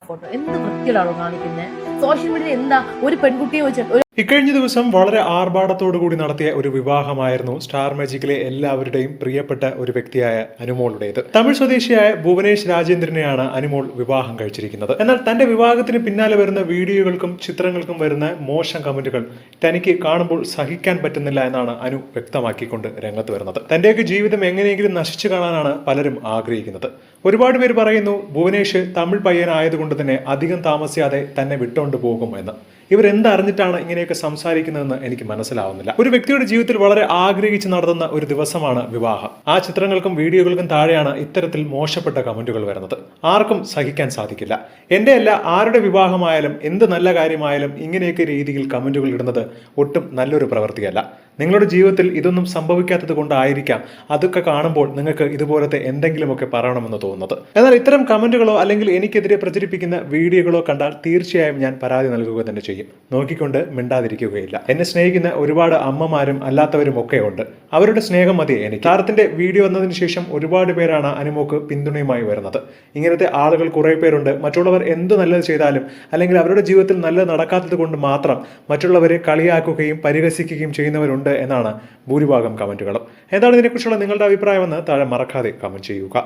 Photo എന്ത് വൃത്തിയിലാണോ കാണിക്കുന്നത്? Social media എന്താ ഒരു പെൺകുട്ടിയെ വെച്ച് ഇക്കഴിഞ്ഞ ദിവസം വളരെ ആർഭാടത്തോടു കൂടി നടത്തിയ ഒരു വിവാഹമായിരുന്നു സ്റ്റാർ മാജിക്കിലെ എല്ലാവരുടെയും പ്രിയപ്പെട്ട ഒരു വ്യക്തിയായ അനുമോളുടേത്. തമിഴ് സ്വദേശിയായ ഭുവനേഷ് രാജേന്ദ്രനെയാണ് അനുമോൾ വിവാഹം കഴിച്ചിരിക്കുന്നത്. എന്നാൽ തന്റെ വിവാഹത്തിന് പിന്നാലെ വരുന്ന വീഡിയോകൾക്കും ചിത്രങ്ങൾക്കും വരുന്ന മോശം കമന്റുകൾ തനിക്ക് കാണുമ്പോൾ സഹിക്കാൻ പറ്റുന്നില്ല എന്നാണ് അനു വ്യക്തമാക്കിക്കൊണ്ട് രംഗത്ത് വരുന്നത്. തന്റെയൊക്കെ ജീവിതം എങ്ങനെയെങ്കിലും നശിച്ചു കാണാനാണ് പലരും ആഗ്രഹിക്കുന്നത്. ഒരുപാട് പേര് പറയുന്നു ഭുവനേഷ് തമിഴ് പയ്യനായതുകൊണ്ട് തന്നെ അധികം താമസിയാതെ തന്നെ വിട്ടുകൊണ്ട് പോകും എന്ന്. ഇവരെന്തറിഞ്ഞിട്ടാണ് ഇങ്ങനെയൊക്കെ സംസാരിക്കുന്നതെന്ന് എനിക്ക് മനസ്സിലാവുന്നില്ല. ഒരു വ്യക്തിയുടെ ജീവിതത്തിൽ വളരെ ആഗ്രഹിച്ച് നടത്തുന്ന ഒരു ദിവസമാണ് വിവാഹം. ആ ചിത്രങ്ങൾക്കും വീഡിയോകൾക്കും താഴെയാണ് ഇത്തരത്തിൽ മോശപ്പെട്ട കമന്റുകൾ വരുന്നത്. ആർക്കും സഹിക്കാൻ സാധിക്കില്ല. എന്റെ അല്ല ആരുടെ വിവാഹമായാലും എന്ത് നല്ല കാര്യമായാലും ഇങ്ങനെയൊക്കെ രീതിയിൽ കമന്റുകൾ ഇടുന്നത് ഒട്ടും നല്ലൊരു പ്രവൃത്തിയല്ല. നിങ്ങളുടെ ജീവിതത്തിൽ ഇതൊന്നും സംഭവിക്കാത്തത് കൊണ്ടായിരിക്കാം അതൊക്കെ കാണുമ്പോൾ നിങ്ങൾക്ക് ഇതുപോലത്തെ എന്തെങ്കിലുമൊക്കെ പറയണമെന്ന് തോന്നുന്നത്. എന്നാൽ ഇത്തരം കമന്റുകളോ അല്ലെങ്കിൽ എനിക്കെതിരെ പ്രചരിപ്പിക്കുന്ന വീഡിയോകളോ കണ്ടാൽ തീർച്ചയായും ഞാൻ പരാതി നൽകുക തന്നെ ചെയ്യും. നോക്കിക്കൊണ്ട് മിണ്ടാതിരിക്കുകയില്ല. എന്നെ സ്നേഹിക്കുന്ന ഒരുപാട് അമ്മമാരും അല്ലാത്തവരും ഒക്കെ ഉണ്ട്. അവരുടെ സ്നേഹം മതി എനിക്ക്. താരത്തിന്റെ വീഡിയോ വന്നതിന് ശേഷം ഒരുപാട് പേരാണ് അനുമോക്ക് പിന്തുണയുമായി വരുന്നത്. ഇങ്ങനത്തെ ആളുകൾ കുറെ പേരുണ്ട്. മറ്റുള്ളവർ എന്ത് നല്ലത് ചെയ്താലും അല്ലെങ്കിൽ അവരുടെ ജീവിതത്തിൽ നല്ലത് നടക്കാത്തത് കൊണ്ട് മാത്രം മറ്റുള്ളവരെ കളിയാക്കുകയും പരിഹസിക്കുകയും ചെയ്യുന്നവരുണ്ട് എന്നാണ് ഭൂരിഭാഗം കമന്റുകളും. എന്താണ് ഇതിനെക്കുറിച്ചുള്ള നിങ്ങളുടെ അഭിപ്രായമെന്ന് താഴെ മറക്കാതെ കമന്റ് ചെയ്യുക.